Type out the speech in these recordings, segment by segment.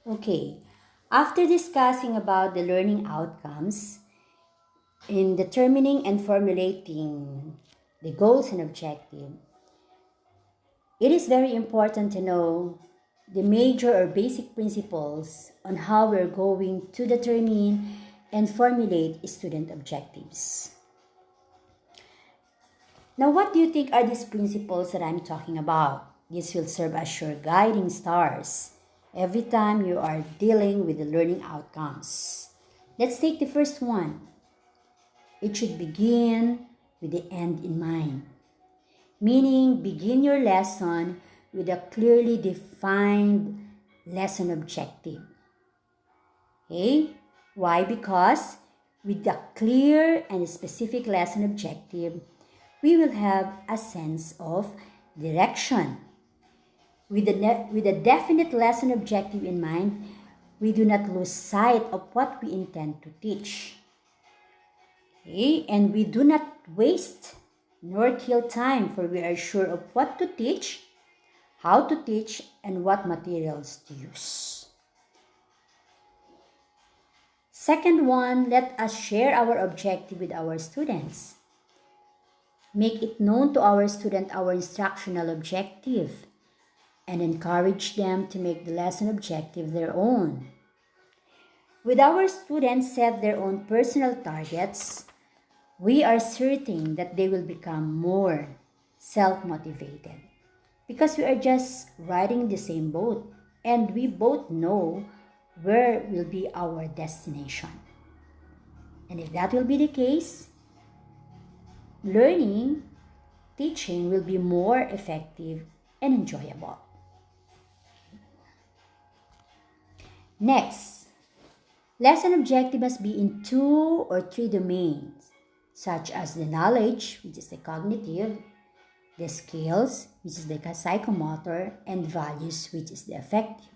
Okay, after discussing about the learning outcomes in determining and formulating the goals and objective, it is very important to know the major or basic principles on how we're going to determine and formulate student objectives. Now, what do you think are these principles that I'm talking about? This will serve as your guiding stars every time you are dealing with the learning outcomes. Let's take the first one. It should begin with the end in mind, meaning begin your lesson with a clearly defined lesson objective. Okay? Why? Because with a clear and specific lesson objective, we will have a sense of direction. With a definite lesson objective in mind, we do not lose sight of what we intend to teach. Okay? And we do not waste nor kill time, for we are sure of what to teach, how to teach, and what materials to use. Second one, let us share our objective with our students. Make it known to our student our instructional objective and encourage them to make the lesson objective their own. With our students set their own personal targets, we are certain that they will become more self-motivated because we are just riding the same boat and we both know where will be our destination. And if that will be the case, learning, teaching will be more effective and enjoyable. Next, lesson objective must be in 2 or 3 domains, such as the knowledge, which is the cognitive, the skills, which is the psychomotor, and values, which is the affective.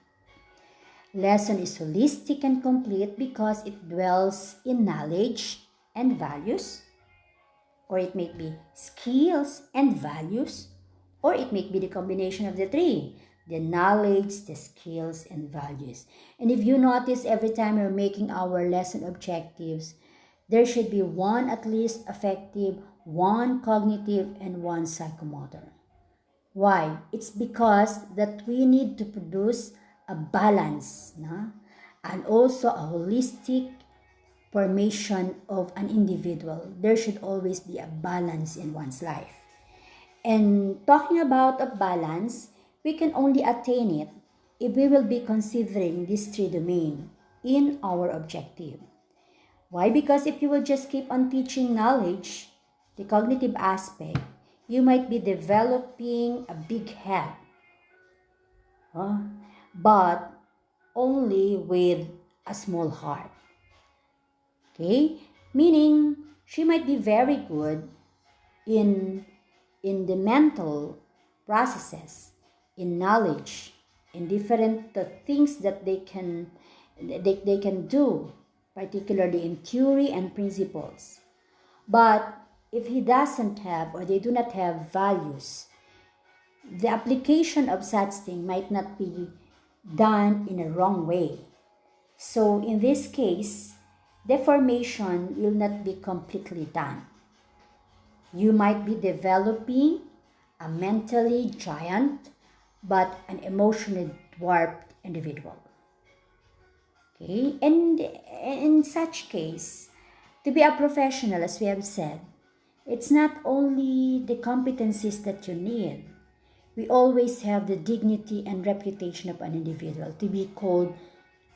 Lesson is holistic and complete because it dwells in knowledge and values, or it may be skills and values, or it may be the combination of the three, the knowledge, the skills, and values. And if you notice, every time we're making our lesson objectives, there should be one at least affective, one cognitive, and one psychomotor. Why? It's because that we need to produce a balance, and also a holistic formation of an individual. There should always be a balance in one's life. And talking about a balance, we can only attain it if we will be considering these 3 domains in our objective. Why? Because if you will just keep on teaching knowledge, the cognitive aspect, you might be developing a big head, but only with a small heart. Okay? Meaning, she might be very good in the mental processes, in knowledge, in different things that they can do, particularly in theory and principles. But if he doesn't have, or they do not have values, the application of such thing might not be done in a wrong way. So in this case, the formation will not be completely done. You might be developing a mentally giant but an emotionally dwarfed individual. Okay, and in such case, to be a professional, as we have said, it's not only the competencies that you need. We always have the dignity and reputation of an individual to be called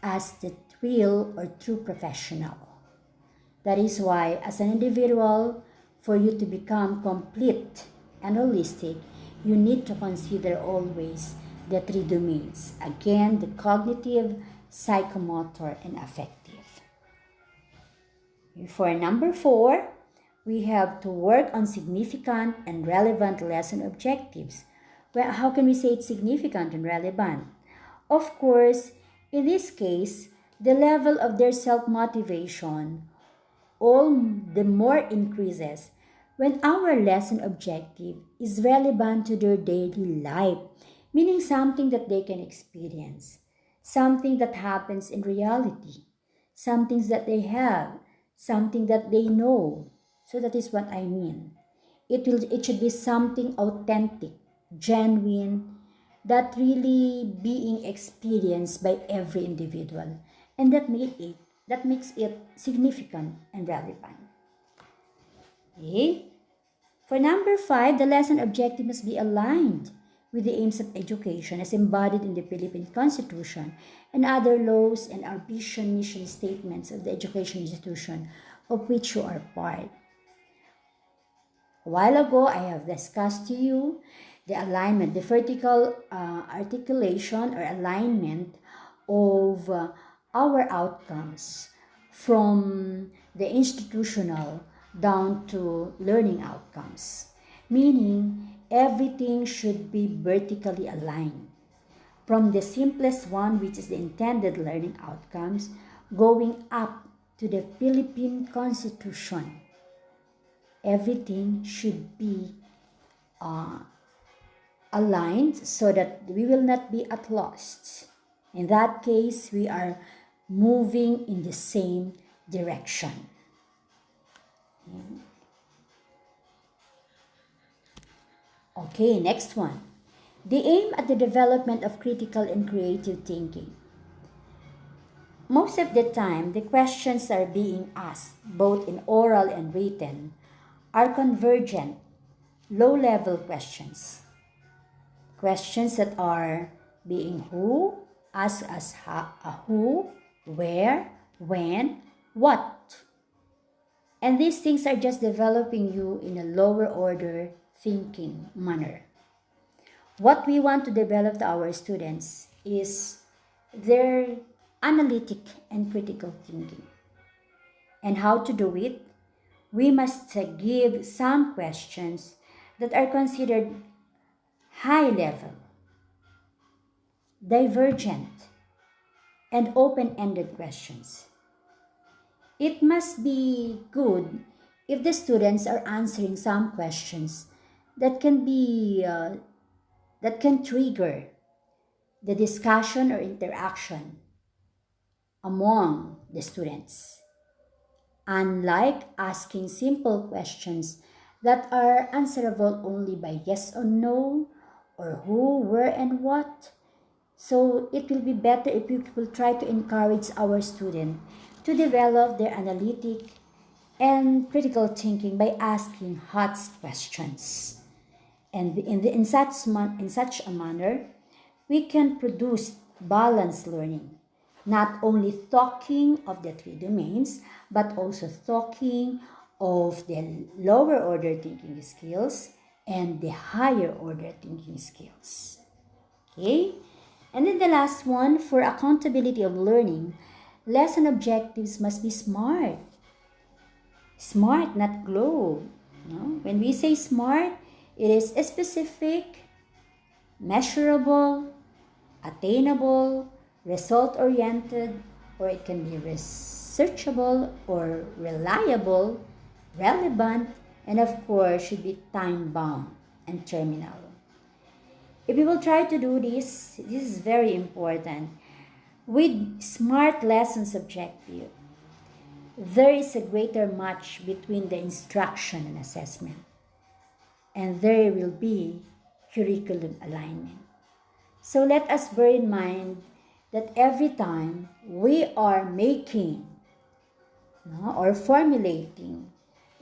as the real or true professional. That is why, as an individual, for you to become complete and holistic, you need to consider always the 3 domains. Again, the cognitive, psychomotor, and affective. For number 4, we have to work on significant and relevant lesson objectives. Well, how can we say it's significant and relevant? Of course, in this case, the level of their self-motivation all the more increases when our lesson objective is relevant to their daily life, meaning something that they can experience, something that happens in reality, something that they have, something that they know. So that is what I mean. It should be something authentic, genuine, that really being experienced by every individual, and that makes it significant and relevant. Okay? For number 5, the lesson objective must be aligned with the aims of education as embodied in the Philippine Constitution and other laws and our vision, mission statements of the education institution of which you are part. A while ago, I have discussed to you the alignment, the vertical articulation or alignment of our outcomes from the institutional down to learning outcomes, meaning everything should be vertically aligned. From the simplest one, which is the intended learning outcomes, going up to the Philippine Constitution, everything should be aligned so that we will not be at lost. In that case, we are moving in the same direction. Okay, next one. The aim at the development of critical and creative thinking. Most of the time, the questions that are being asked, both in oral and written, are convergent, low-level questions. Questions that are being who, asked as who, where, when, what. And these things are just developing you in a lower order thinking manner. What we want to develop to our students is their analytic and critical thinking. And how to do it? We must give some questions that are considered high level, divergent, and open-ended questions. It must be good if the students are answering some questions that can trigger the discussion or interaction among the students. Unlike asking simple questions that are answerable only by yes or no, or who, where, and what. So it will be better if we will try to encourage our student to develop their analytic and critical thinking by asking hot questions. And in such a manner, we can produce balanced learning, not only talking of the three domains, but also talking of the lower order thinking skills and the higher order thinking skills. Okay? And then the last one, for accountability of learning, lesson objectives must be SMART. SMART, not GLOBE. No? When we say SMART, it is specific, measurable, attainable, result-oriented, or it can be researchable or reliable, relevant, and of course should be time-bound and terminal. If we will try to do this is very important. With SMART lessons objective, there is a greater match between the instruction and assessment, and there will be curriculum alignment. So let us bear in mind that every time we are making or formulating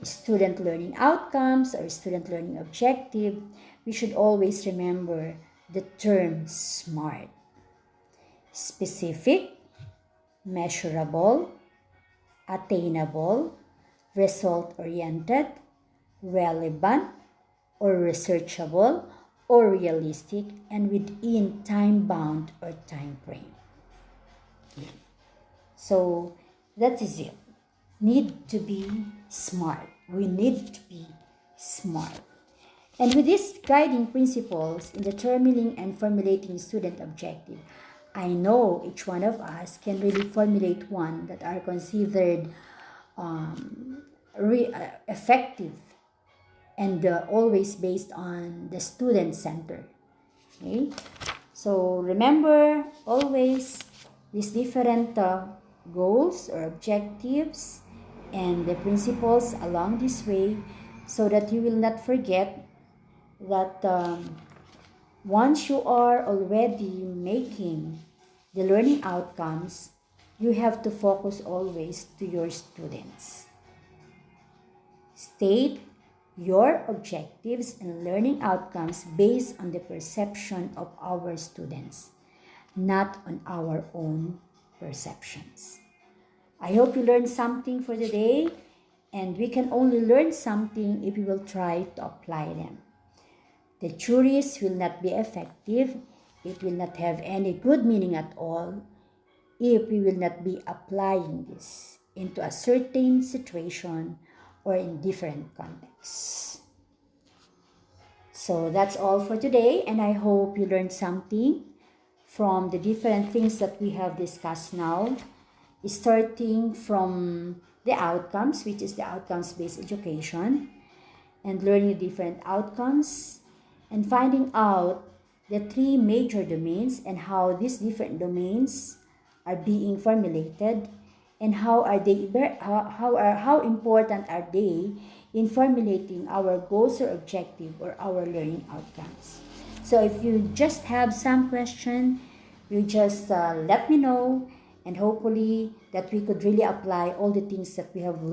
student learning outcomes or student learning objective, we should always remember the term SMART. Specific, measurable, attainable, result-oriented, relevant, or researchable, or realistic, and within time-bound or time frame. So that is it. Need to be smart. We need to be smart. And with these guiding principles in determining and formulating student objective, I know each one of us can really formulate one that are considered effective and always based on the student center. Okay? So remember always these different goals or objectives and the principles along this way, so that you will not forget that once you are already making the learning outcomes, you have to focus always to your students. State your objectives and learning outcomes based on the perception of our students, not on our own perceptions. I hope you learned something for today, and we can only learn something if we will try to apply them. The theories will not be effective, it will not have any good meaning at all if we will not be applying this into a certain situation or in different contexts. So that's all for today, and I hope you learned something from the different things that we have discussed now, starting from the outcomes, which is the outcomes-based education, and learning different outcomes, and finding out the three major domains and how these different domains are being formulated, and how important are they in formulating our goals or objective or our learning outcomes. So if you just have some question, you just let me know, and hopefully that we could really apply all the things that we have learned